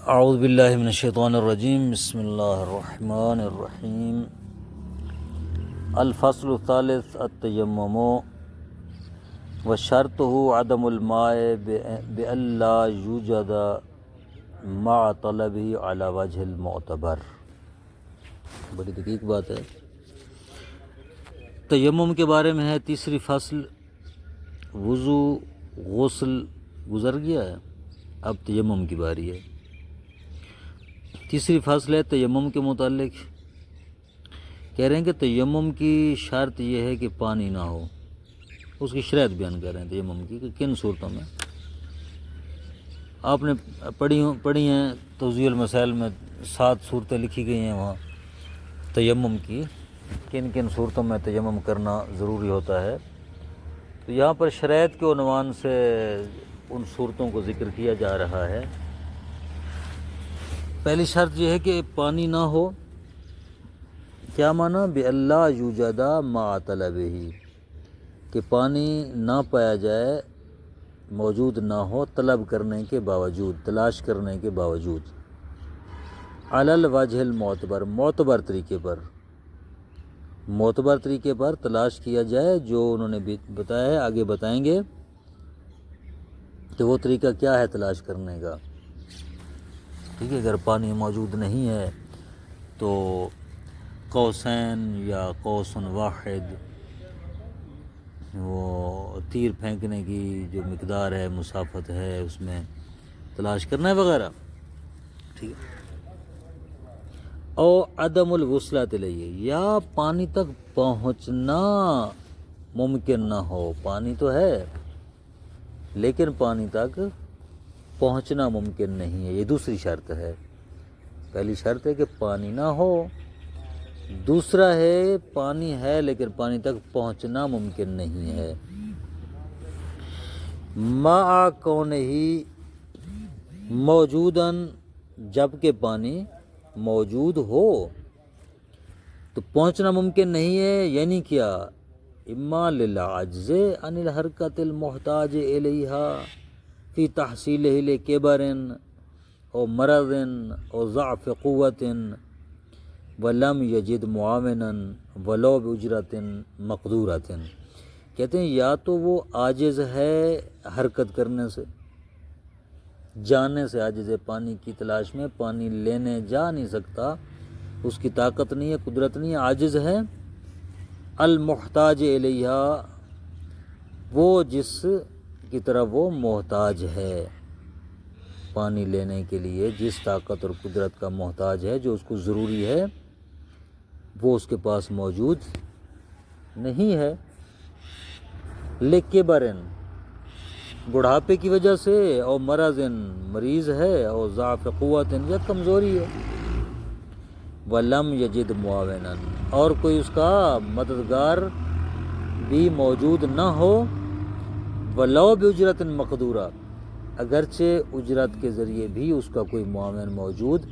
اعوذ باللہ من الشیطان الرجیم، بسم اللہ الرحمن الرحیم۔ الفصل الثالث التیمم وشرطہ عدم الماء بألا یوجد مع طلبہ علی وجہ المعتبر۔ بڑی دقیق بات ہے۔ تیمم کے بارے میں ہے تیسری فصل۔ وضو غسل گزر گیا ہے، اب تیمم کی باری ہے۔ تیسری فصل ہے تیمم کے متعلق۔ کہہ رہے ہیں کہ تیمم کی شرط یہ ہے کہ پانی نہ ہو۔ اس کی شرائط بیان کر رہے ہیں تیمم کی کہ کن صورتوں میں۔ آپ نے پڑھی ہیں توضیح المسائل میں 7 صورتیں لکھی گئی ہیں وہاں تیمم کی، کن کن صورتوں میں تیمم کرنا ضروری ہوتا ہے۔ تو یہاں پر شرائط کے عنوان سے ان صورتوں کو ذکر کیا جا رہا ہے۔ پہلی شرط یہ ہے کہ پانی نہ ہو۔ کیا معنی؟ بِأَلَّا یوجد مع طلبہ، کہ پانی نہ پایا جائے، موجود نہ ہو طلب کرنے کے باوجود، تلاش کرنے کے باوجود، علی الوجہ المعتبر، معتبر طریقے پر، معتبر طریقے پر تلاش کیا جائے، جو انہوں نے بتایا ہے، آگے بتائیں گے کہ وہ طریقہ کیا ہے تلاش کرنے کا۔ ٹھیک ہے، اگر پانی موجود نہیں ہے تو قوسین یا قوس واحد، وہ تیر پھینکنے کی جو مقدار ہے، مسافت ہے، اس میں تلاش کرنا ہے وغیرہ۔ ٹھیک ہے، او عدم الوصلۃ الیہ، یا پانی تک پہنچنا ممکن نہ ہو۔ پانی تو ہے لیکن پانی تک پہنچنا ممکن نہیں ہے، یہ دوسری شرط ہے۔ پہلی شرط ہے کہ پانی نہ ہو، دوسرا ہے پانی ہے لیکن پانی تک پہنچنا ممکن نہیں ہے۔ مع کونہ موجوداً، جبکہ پانی موجود ہو تو پہنچنا ممکن نہیں ہے، یعنی کیا؟ اما للعجز عن الحرکۃ المحتاج الیہا فی تحصیلہ لکبر او مرض او ضعف قوت ولم یجد معاونا ولو باجرۃ مقدورۃ۔ کہتے ہیں یا تو وہ عاجز ہے حرکت کرنے سے، جانے سے عاجز ہے، پانی کی تلاش میں پانی لینے جا نہیں سکتا، اس کی طاقت نہیں ہے، قدرت نہیں ہے، عاجز ہے۔ المحتاج الیہا، وہ جس کی طرح وہ محتاج ہے، پانی لینے کے لیے جس طاقت اور قدرت کا محتاج ہے، جو اس کو ضروری ہے، وہ اس کے پاس موجود نہیں ہے۔ لکبرن، بڑھاپے کی وجہ سے، اور مرضن، مریض ہے، اور ضعف قوت، یا کمزوری ہے۔ ولم یجد معاونا، اور کوئی اس کا مددگار بھی موجود نہ ہو۔ ولو باجرۃ مقدورہ، اگرچہ اجرت کے ذریعے بھی اس کا کوئی معاون موجود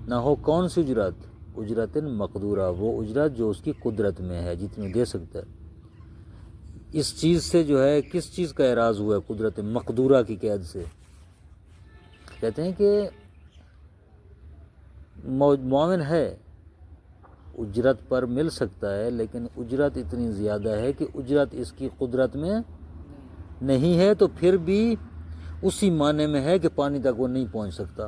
نہ ہو۔ کون سی اجرت؟ اجرت مقدورہ، وہ اجرت جو اس کی قدرت میں ہے، جتنی دے سکتا ہے۔ اس چیز سے جو ہے، کس چیز کا اعراض ہوا ہے؟ قدرت مقدورہ کی قید سے۔ کہتے ہیں کہ معاون ہے، اجرت پر مل سکتا ہے، لیکن اجرت اتنی زیادہ ہے کہ اجرت اس کی قدرت میں نہیں ہے، تو پھر بھی اسی معنی میں ہے کہ پانی تک وہ نہیں پہنچ سکتا،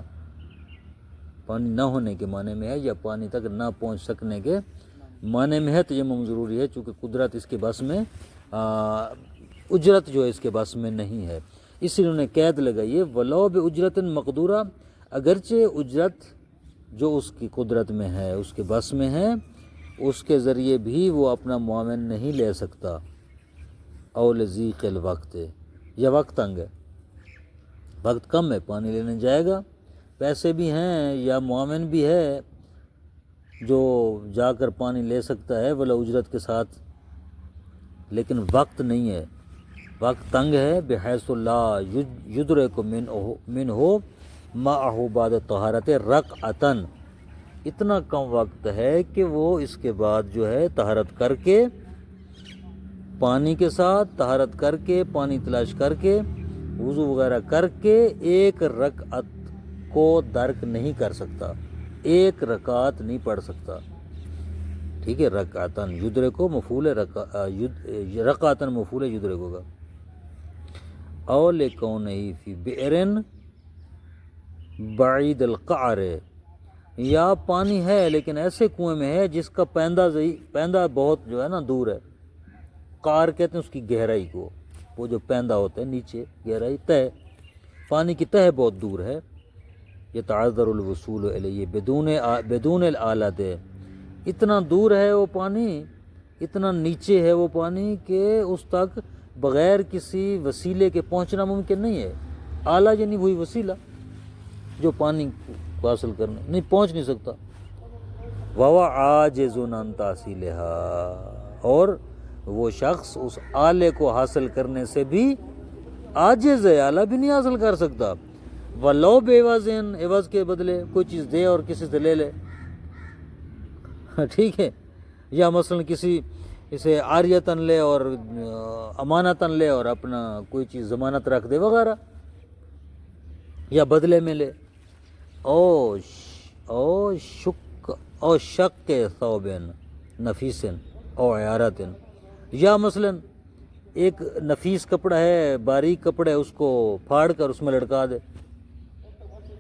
پانی نہ ہونے کے معنی میں ہے، یا پانی تک نہ پہنچ سکنے کے معنی میں ہے۔ تیمم ضروری ہے چونکہ قدرت اس کے بس میں، اجرت جو ہے اس کے بس میں نہیں ہے، اس لیے انہوں نے قید لگائی ہے ولو باجرۃ مقدورہ، اگرچہ اجرت جو اس کی قدرت میں ہے، اس کے بس میں ہے، اس کے ذریعے بھی وہ اپنا معاون نہیں لے سکتا۔ او لضیق الوقت، یا وقت تنگ ہے، وقت کم ہے، پانی لینے جائے گا، پیسے بھی ہیں یا معاون بھی ہے جو جا کر پانی لے سکتا ہے ولا اجرت کے ساتھ، لیکن وقت نہیں ہے، وقت تنگ ہے۔ بحیث لا یدرک منہ معہ بعد طہارت رکعۃ، اتنا کم وقت ہے کہ وہ اس کے بعد جو ہے طہارت کر کے، پانی کے ساتھ طہارت کر کے، پانی تلاش کر کے، وضو وغیرہ کر کے، ایک رکعت کو درک نہیں کر سکتا، ایک رکعت نہیں پڑھ سکتا، ٹھیک ہے، رکعتن یدرکو مفعول رکعتن مفعول یدرکو کا، او لکونہ فی بئرن بعید القعر، یا پانی ہے لیکن ایسے کنویں میں ہے جس کا پیندہ بہت جو ہے نا دور ہے، قعر کہتے ہیں اس کی گہرائی کو، وہ جو پیندہ ہوتا ہے نیچے گہرائی، تہ پانی کی تہ بہت دور ہے، یتعذر الوصول الیہ بدون الآلات، اتنا دور ہے وہ پانی، اتنا نیچے ہے وہ پانی کہ اس تک بغیر کسی وسیلے کے پہنچنا ممکن نہیں ہے، آلہ یعنی وہی وسیلہ جو پانی کو حاصل کرنے نہیں پہنچ نہیں سکتا، وَهُوَ عَاجِزٌ عَنْ تَحْصِيلِهَا، اور وہ شخص اس آلے کو حاصل کرنے سے بھی عاجز ہے، آلہ بھی نہیں حاصل کر سکتا، وَلَوْ بِعِوَضٍ، عوض کے بدلے کوئی چیز دے اور کسی سے لے لے، ٹھیک ہے، یا مثلا کسی اسے عاریتاً لے اور امانتاً لے اور اپنا کوئی چیز ضمانت رکھ دے وغیرہ، یا بدلے میں لے، او شق ثوب نفیس او عیارت، یا مثلا ایک نفیس کپڑا ہے، باریک کپڑا ہے، اس کو پھاڑ کر اس میں لٹکا دے،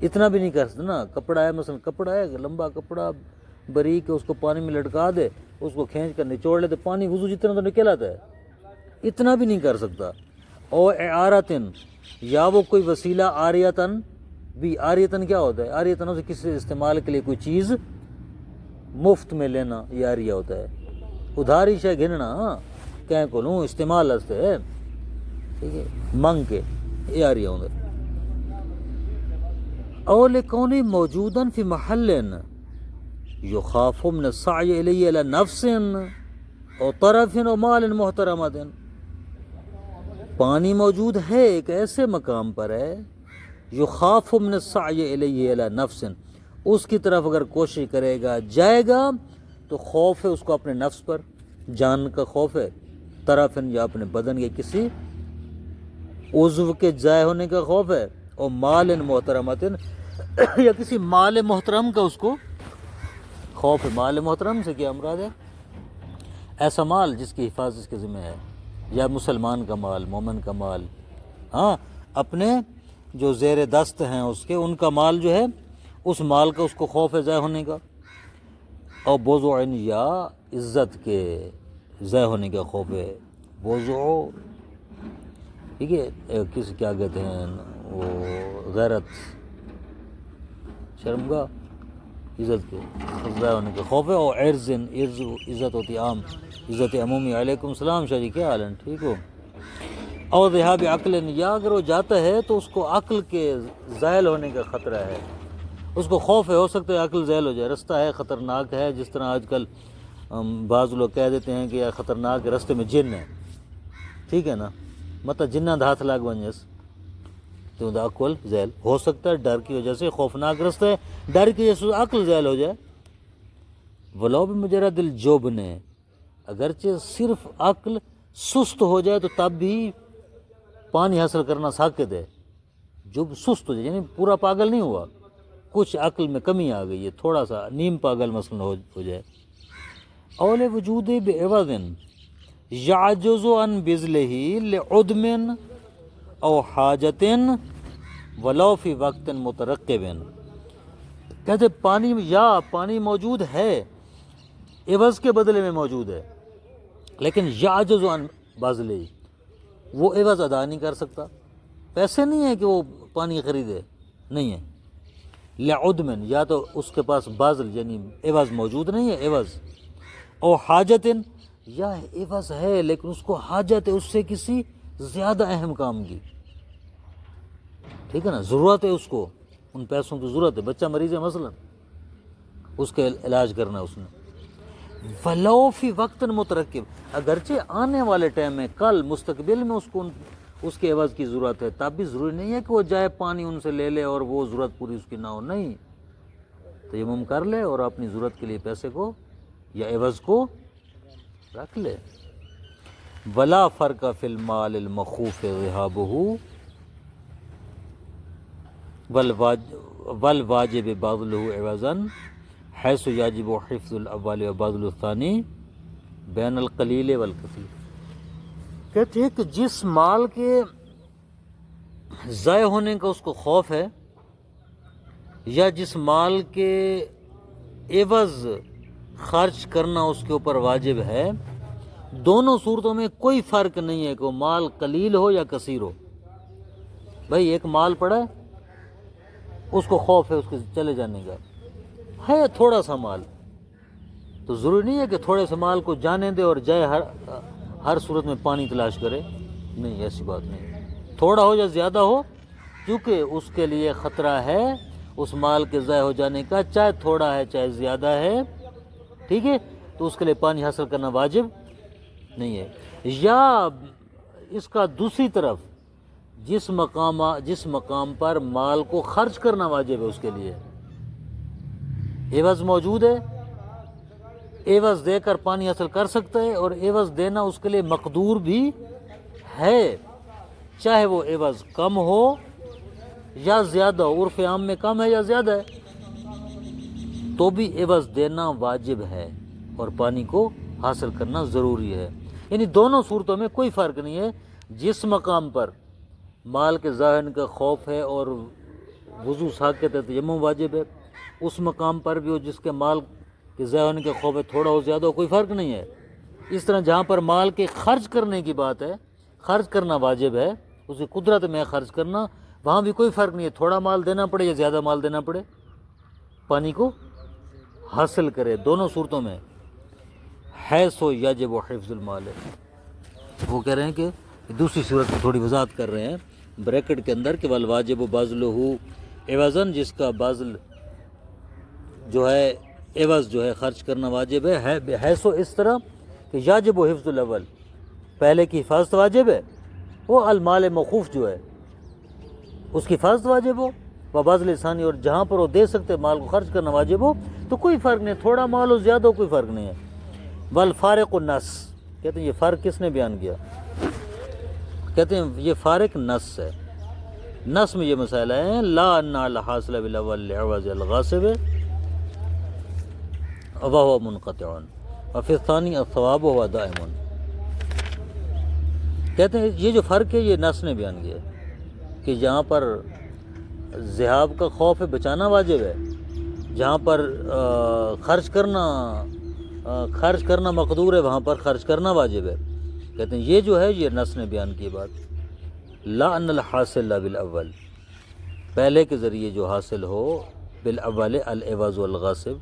اتنا بھی نہیں کر سکتا نا، کپڑا ہے مثلا کپڑا ہے لمبا کپڑا باریک ہے، اس کو پانی میں لٹکا دے، اس کو کھینچ کر نچوڑ لے تو پانی وضو جتنا تو نکل آتا ہے، اتنا بھی نہیں کر سکتا، او اعارتن، یا وہ کوئی وسیلہ عاریتاً بھی، عاریتاً کیا ہوتا ہے، عاریتاً اسے کسی استعمال کے لیے کوئی چیز مفت میں لینا یہ عاریہ ہوتا ہے، ادھاری شے گھننا، کہیں کو لوں استعمال ہستے ہے، ٹھیک ہے، منگ کے یہ عاریہ ہوتا ہے، او لکونی موجوداً فی محل یخاف من السعی الیہ الی نفس او طرف او مال محترمۃ، پانی موجود ہے ایک ایسے مقام پر ہے، یخاف من السعی الیہ الی نفس، اس کی طرف اگر کوشش کرے گا جائے گا تو خوف ہے اس کو اپنے نفس پر، جان کا خوف ہے، طرف یا اپنے بدن کے کسی عضو کے ضائع ہونے کا خوف ہے، اور مال محترمۃ، یا کسی مال محترم کا اس کو خوف ہے، مال محترم سے کیا مراد ہے، ایسا مال جس کی حفاظت اس کے ذمہ ہے، یا مسلمان کا مال، مومن کا مال، ہاں اپنے جو زیر دست ہیں اس کے، ان کا مال جو ہے اس مال کا اس کو خوف ہے ضائع ہونے کا، اور بوضع، یا عزت کے ضائع ہونے کا خوف ہے، بوضع ٹھیک ہے، کس کیا کہتے ہیں وہ غیرت، شرمگاہ، عزت کے ضائع ہونے کا خوف ہے، اور عرض، عرض عزت ہوتی عام، عزت عمومی، علیکم السلام شاہ جی کیا حال ہے، ٹھیک ہو، اور ذہاب عقل، یا اگر وہ جاتا ہے تو اس کو عقل کے زائل ہونے کا خطرہ ہے، اس کو خوف ہے، ہو سکتا ہے عقل زائل ہو جائے، رستہ ہے خطرناک ہے، جس طرح آج کل بعض لوگ کہہ دیتے ہیں کہ خطرناک رستے میں جن ہے، ٹھیک ہے نا، مطلب جنہ ہاتھ لاگ ونجس تو عقل زیل ہو سکتا ہے، ڈر کی وجہ سے، خوفناک رستہ ہے، ڈر کی وجہ سے عقل زیل ہو جائے، ولو بمجرد الجبن، اگرچہ صرف عقل سست ہو جائے تو تب بھی پانی حاصل کرنا ساکت ہے، جب سست ہو جائے یعنی پورا پاگل نہیں ہوا، کچھ عقل میں کمی آ گئی ہے، تھوڑا سا نیم پاگل مثلا ہو جائے، اول وجود بعوض یعجز عن بذلہ لعدم او حاجت ولو فی وقت مترقب، کہتے پانی، یا پانی موجود ہے عوض کے بدلے میں موجود ہے، لیکن یعجز عن بذلہ، وہ عوض ادا نہیں کر سکتا، پیسے نہیں ہیں کہ وہ پانی خریدے، نہیں ہے، لعدم، یا تو اس کے پاس بذل یعنی عوض موجود نہیں ہے، عوض، او حاجت، یا عوض ہے لیکن اس کو حاجت ہے اس سے کسی زیادہ اہم کام کی، ٹھیک ہے نا، ضرورت ہے اس کو، ان پیسوں کی ضرورت ہے، بچہ مریض ہے مثلا، اس کے علاج کرنا ہے اس نے، ولو فی وقت مترقب، اگرچہ آنے والے ٹائم میں کل مستقبل میں اس کو اس کے عوض کی ضرورت ہے، تب بھی ضروری نہیں ہے کہ وہ جائے پانی ان سے لے لے اور وہ ضرورت پوری اس کی نہ ہو، نہیں، تیمم کر لے اور اپنی ضرورت کے لیے پیسے کو یا عوض کو رکھ لے، ولا فرق فی المال المخوف ذهابه والواجب باذلہ عوضاً حیث یاجب حفظ الاول و باذل الثانی بین القلیل والکثیر۔ کہتے ہیں کہ جس مال کے ضائع ہونے کا اس کو خوف ہے یا جس مال کے عوض خرچ کرنا اس کے اوپر واجب ہے، دونوں صورتوں میں کوئی فرق نہیں ہے کہ وہ مال قلیل ہو یا کثیر ہو۔ بھائی ایک مال پڑا ہے، اس کو خوف ہے اس کے چلے جانے کا، ہے تھوڑا سا مال، تو ضروری نہیں ہے کہ تھوڑے سے مال کو جانے دے اور جائے ہر صورت میں پانی تلاش کرے، نہیں، ایسی بات نہیں۔ تھوڑا ہو یا زیادہ ہو، کیونکہ اس کے لیے خطرہ ہے اس مال کے ضائع ہو جانے کا، چاہے تھوڑا ہے چاہے زیادہ ہے، ٹھیک ہے، تو اس کے لیے پانی حاصل کرنا واجب نہیں ہے۔ یا اس کا دوسری طرف جس مقام پر مال کو خرچ کرنا واجب ہے اس کے لیے عوض موجود ہے، عوض دے کر پانی حاصل کر سکتا ہے، اور عوض دینا اس کے لیے مقدور بھی ہے، چاہے وہ عوض کم ہو یا زیادہ ہو، عرف عام میں کم ہے یا زیادہ ہے، تو بھی عوض دینا واجب ہے اور پانی کو حاصل کرنا ضروری ہے۔ یعنی دونوں صورتوں میں کوئی فرق نہیں ہے۔ جس مقام پر مال کے ضائع ہونے کا خوف ہے اور وضو ساکت ہے، تیمم واجب ہے، اس مقام پر بھی ہو جس کے مال کے ضائع ہونے کا خوف ہے، تھوڑا ہو زیادہ ہو، کوئی فرق نہیں ہے۔ اس طرح جہاں پر مال کے خرچ کرنے کی بات ہے، خرچ کرنا واجب ہے، اس کی قدرت میں خرچ کرنا، وہاں بھی کوئی فرق نہیں ہے، تھوڑا مال دینا پڑے یا زیادہ مال دینا پڑے، پانی کو حاصل کرے، دونوں صورتوں میں حیث و یجب حفظ المال ہے۔ وہ کہہ رہے ہیں کہ دوسری صورت کی تھوڑی وضاحت کر رہے ہیں بریکٹ کے اندر کہ والواجب باذلہ عوضاً، جس کا باذل جو ہے عوض جو ہے خرچ کرنا واجب ہے، حیث و اس طرح کہ یاجب و حفظ الاول، پہلے کی حفاظت واجب ہے، وہ المال موقوف جو ہے اس کی حفاظت واجب ہو، وہ باذل ثانی، اور جہاں پر وہ دے سکتے مال کو خرچ کرنا واجب ہو، تو کوئی فرق نہیں، تھوڑا مال ہو زیادہ ہو، کوئی فرق نہیں ہے۔ والفارق النص، کہتے ہیں یہ فرق کس نے بیان کیا؟ کہتے ہیں یہ فارق نص ہے، نص میں یہ مسئلہ ہے، لا ان الحاصل بالاول لعوض الغاصب وهو منقطع وفي الثاني الثواب وهو دائم۔ کہتے ہیں یہ جو فرق ہے یہ نص نے بیان کیا کہ جہاں پر ذہاب کا خوف ہے بچانا واجب ہے، جہاں پر خرچ کرنا مقدور ہے وہاں پر خرچ کرنا واجب ہے۔ کہتے ہیں یہ جو ہے یہ نص نے بیان کی بات، لا ان الحاصل لا بالاول، پہلے کے ذریعے جو حاصل ہو، بالاول العوض والغاصب۔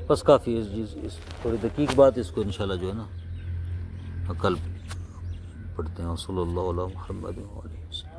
بس کافی اس تھوڑی دقیق بات، اس کو انشاءاللہ جو ہے نا کل پڑھتے ہیں۔ صلی اللہ علیہ محمد وعلیہ وسلم۔